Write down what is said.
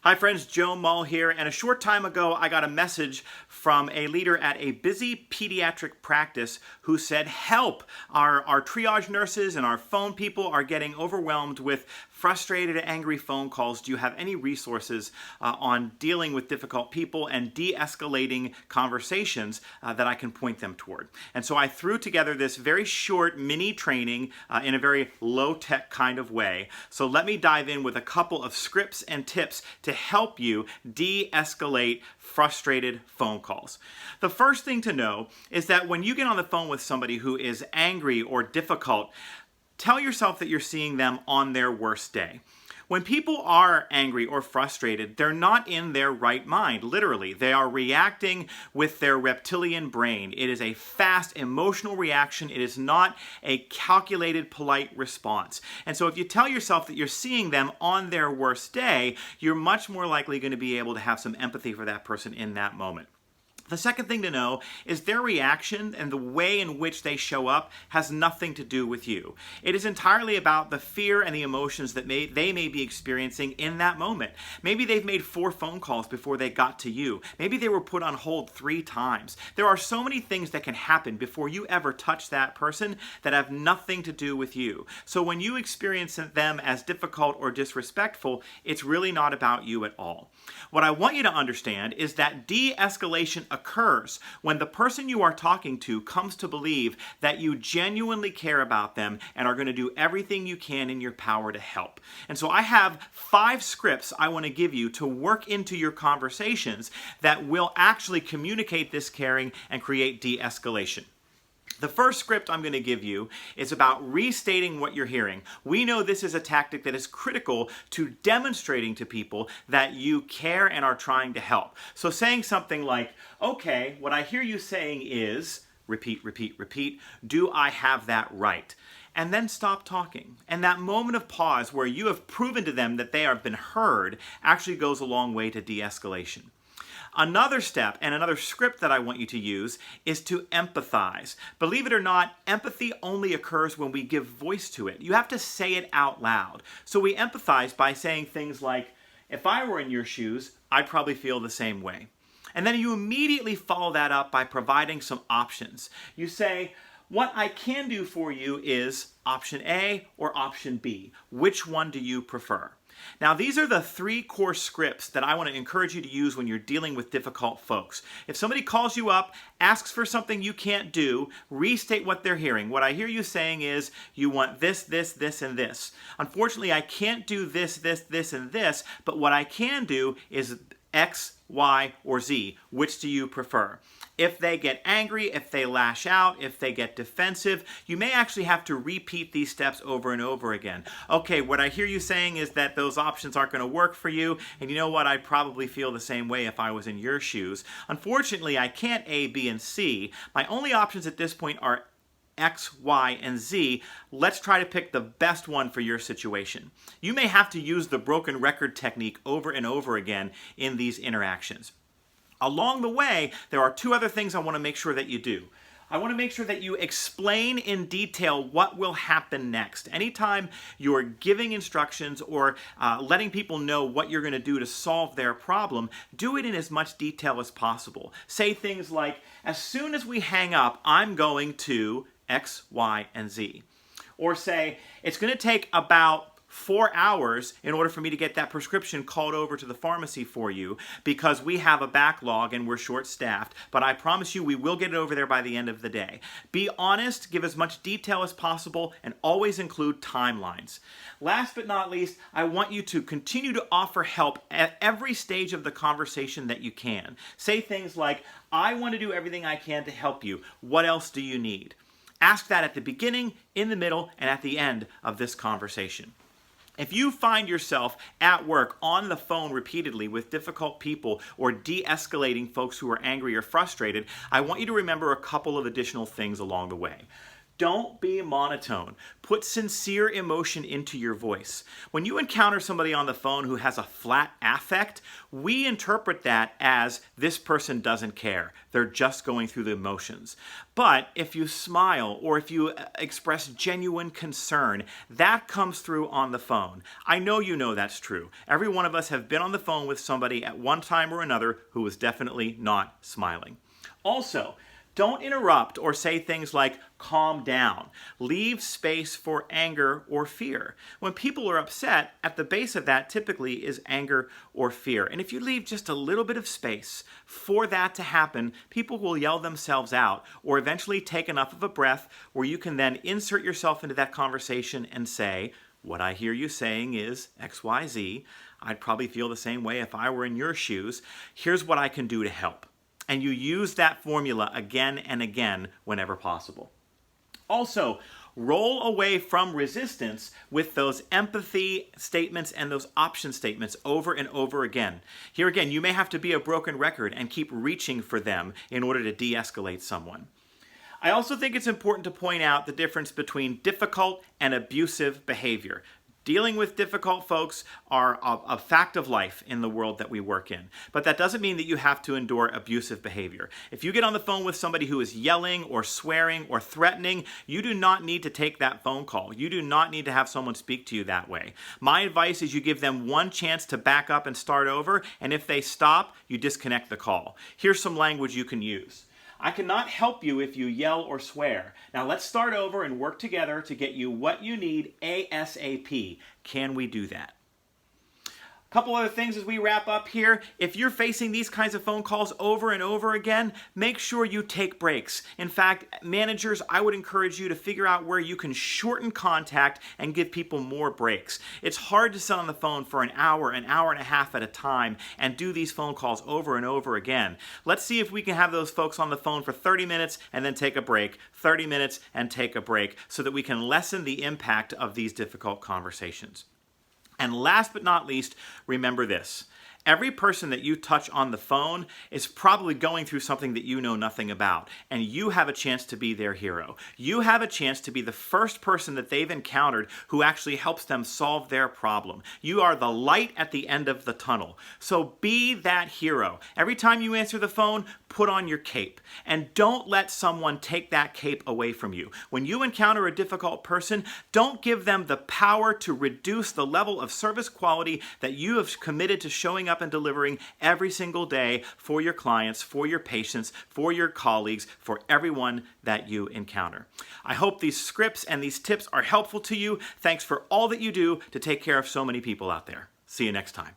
Hi friends, Joe Mull here, and a short time ago I got a message from a leader at a busy pediatric practice who said, help! Our triage nurses and our phone people are getting overwhelmed with frustrated, angry phone calls. Do you have any resources on dealing with difficult people and de-escalating conversations that I can point them toward? And so I threw together this very short mini training in a very low-tech kind of way. So let me dive in with a couple of scripts and tips to help you de-escalate frustrated phone calls. The first thing to know is that when you get on the phone with somebody who is angry or difficult, tell yourself that you're seeing them on their worst day. When people are angry or frustrated, they're not in their right mind, literally. They are reacting with their reptilian brain. It is a fast, emotional reaction. It is not a calculated, polite response. And so if you tell yourself that you're seeing them on their worst day, you're much more likely going to be able to have some empathy for that person in that moment. The second thing to know is their reaction and the way in which they show up has nothing to do with you. It is entirely about the fear and the emotions that they may be experiencing in that moment. Maybe they've made 4 phone calls before they got to you. Maybe they were put on hold 3 times. There are so many things that can happen before you ever touch that person that have nothing to do with you. So when you experience them as difficult or disrespectful, it's really not about you at all. What I want you to understand is that de-escalation occurs when the person you are talking to comes to believe that you genuinely care about them and are going to do everything you can in your power to help. And so I have 5 scripts I want to give you to work into your conversations that will actually communicate this caring and create de-escalation. The first script I'm going to give you is about restating what you're hearing. We know this is a tactic that is critical to demonstrating to people that you care and are trying to help. So saying something like, okay, what I hear you saying is, repeat, repeat, repeat, do I have that right? And then stop talking. And that moment of pause where you have proven to them that they have been heard actually goes a long way to de-escalation. Another step and another script that I want you to use is to empathize. Believe it or not, empathy only occurs when we give voice to it. You have to say it out loud. So we empathize by saying things like, if I were in your shoes, I'd probably feel the same way. And then you immediately follow that up by providing some options. You say, what I can do for you is option A or option B. Which one do you prefer? Now, these are the 3 core scripts that I want to encourage you to use when you're dealing with difficult folks. If somebody calls you up, asks for something you can't do, restate what they're hearing. What I hear you saying is, you want this, this, this, and this. Unfortunately, I can't do this, this, this, and this, but what I can do is X, Y, or Z. Which do you prefer? If they get angry, if they lash out, if they get defensive, you may actually have to repeat these steps over and over again. Okay, what I hear you saying is that those options aren't going to work for you, and you know what? I'd probably feel the same way if I was in your shoes. Unfortunately, I can't A, B, and C. My only options at this point are X, Y, and Z. Let's try to pick the best one for your situation. You may have to use the broken record technique over and over again in these interactions. Along the way, there are 2 other things I want to make sure that you do. I want to make sure that you explain in detail what will happen next. Anytime you're giving instructions or letting people know what you're going to do to solve their problem, do it in as much detail as possible. Say things like, as soon as we hang up, I'm going to X, Y, and Z. Or say, it's going to take about 4 hours in order for me to get that prescription called over to the pharmacy for you because we have a backlog and we're short-staffed, but I promise you we will get it over there by the end of the day. Be honest, give as much detail as possible, and always include timelines. Last but not least, I want you to continue to offer help at every stage of the conversation that you can. Say things like, I want to do everything I can to help you. What else do you need? Ask that at the beginning, in the middle, and at the end of this conversation. If you find yourself at work on the phone repeatedly with difficult people or de-escalating folks who are angry or frustrated, I want you to remember a couple of additional things along the way. Don't be monotone. Put sincere emotion into your voice. When you encounter somebody on the phone who has a flat affect, we interpret that as this person doesn't care. They're just going through the emotions. But if you smile or if you express genuine concern, that comes through on the phone. I know you know that's true. Every one of us have been on the phone with somebody at one time or another who was definitely not smiling. Also, don't interrupt or say things like, calm down. Leave space for anger or fear. When people are upset, at the base of that typically is anger or fear. And if you leave just a little bit of space for that to happen, people will yell themselves out or eventually take enough of a breath where you can then insert yourself into that conversation and say, what I hear you saying is XYZ. I'd probably feel the same way if I were in your shoes. Here's what I can do to help. And you use that formula again and again whenever possible. Also, roll away from resistance with those empathy statements and those option statements over and over again. Here again, you may have to be a broken record and keep reaching for them in order to de-escalate someone. I also think it's important to point out the difference between difficult and abusive behavior. Dealing with difficult folks are a fact of life in the world that we work in. But that doesn't mean that you have to endure abusive behavior. If you get on the phone with somebody who is yelling or swearing or threatening, you do not need to take that phone call. You do not need to have someone speak to you that way. My advice is you give them one chance to back up and start over, and if they stop, you disconnect the call. Here's some language you can use. I cannot help you if you yell or swear. Now let's start over and work together to get you what you need ASAP. Can we do that? Couple other things as we wrap up here. If you're facing these kinds of phone calls over and over again, make sure you take breaks. In fact, managers, I would encourage you to figure out where you can shorten contact and give people more breaks. It's hard to sit on the phone for an hour and a half at a time and do these phone calls over and over again. Let's see if we can have those folks on the phone for 30 minutes and then take a break, 30 minutes and take a break, so that we can lessen the impact of these difficult conversations. And last but not least, remember this. Every person that you touch on the phone is probably going through something that you know nothing about, and you have a chance to be their hero. You have a chance to be the first person that they've encountered who actually helps them solve their problem. You are the light at the end of the tunnel. So be that hero. Every time you answer the phone, put on your cape, and don't let someone take that cape away from you. When you encounter a difficult person, don't give them the power to reduce the level of service quality that you have committed to showing up and delivering every single day for your clients, for your patients, for your colleagues, for everyone that you encounter. I hope these scripts and these tips are helpful to you. Thanks for all that you do to take care of so many people out there. See you next time.